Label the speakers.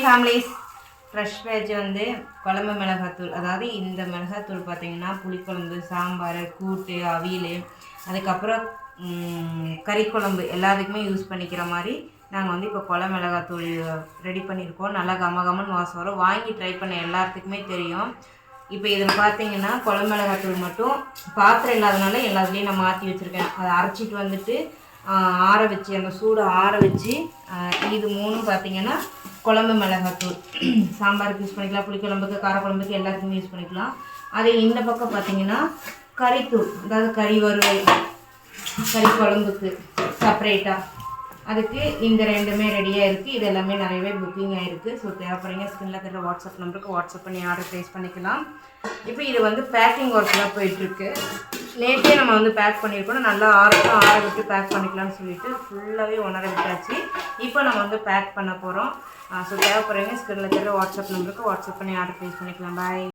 Speaker 1: Families, fresh veg வந்து குழம்பு மிளகாத்தூள், அதாவது இந்த மிளகாத்தூள் பார்த்திங்கன்னா புளிக்குழம்பு, சாம்பார், கூட்டு, அவியல், அதுக்கப்புறம் கறிக்குழம்பு எல்லாத்துக்குமே யூஸ் பண்ணிக்கிற மாதிரி நாங்கள் வந்து இப்போ குழம்பு மிளகாத்தூள் ரெடி பண்ணியிருக்கோம். நல்லா கமகமன்னு வாசம் வரும். வாங்கி ட்ரை பண்ண எல்லாத்துக்குமே தெரியும். இப்போ இதில் பார்த்தீங்கன்னா குழம்பு மிளகாத்தூள் மட்டும் பாத்திரம் இல்லாதனால எல்லாத்துலேயும் நான் மாற்றி வச்சுருக்கேன். அதை அரைச்சிட்டு வந்துட்டு ஆற வச்சு, அந்த சூடு ஆற வச்சு, இது மூணும் பார்த்திங்கன்னா குழம்பு மிளகாத்தூள் சாம்பாருக்கு யூஸ் பண்ணிக்கலாம், புளிக்குழம்புக்கு, காரக்குழம்புக்கு எல்லாத்துக்குமே யூஸ் பண்ணிக்கலாம். அதே இந்த பக்கம் பார்த்திங்கன்னா கறித்தூள், அதாவது கறி வறுவல், கறி குழம்புக்கு செப்பரேட்டாக, அதுக்கு இந்த ரெண்டுமே ரெடியாக இருக்குது. இது எல்லாமே நிறையவே புக்கிங் ஆகிருக்கு. ஸோ தேவைப்படுறீங்க ஸ்கிரீனில் தர வாட்ஸ்அப் நம்பருக்கு வாட்ஸ்அப் பண்ணி ஆர்டர் ப்ளேஸ் பண்ணிக்கலாம். இப்போ இது வந்து பேக்கிங் ஒர்க்லாம் போயிட்டுருக்கு. நேற்றே நம்ம வந்து பேக் பண்ணியிருக்கோம். நல்லா ஆற விட்டு பேக் பண்ணிக்கலாம்னு சொல்லிட்டு ஃபுல்லாகவே உணர விட்டாச்சு. இப்போ நம்ம வந்து பேக் பண்ண போகிறோம். ஸோ தேவைப்படுறீங்க ஸ்கிரீனில் தர வாட்ஸ்அப் நம்பருக்கு வாட்ஸ்அப் பண்ணி ஆர்டர் ப்ளேஸ் பண்ணிக்கலாம். பாய்.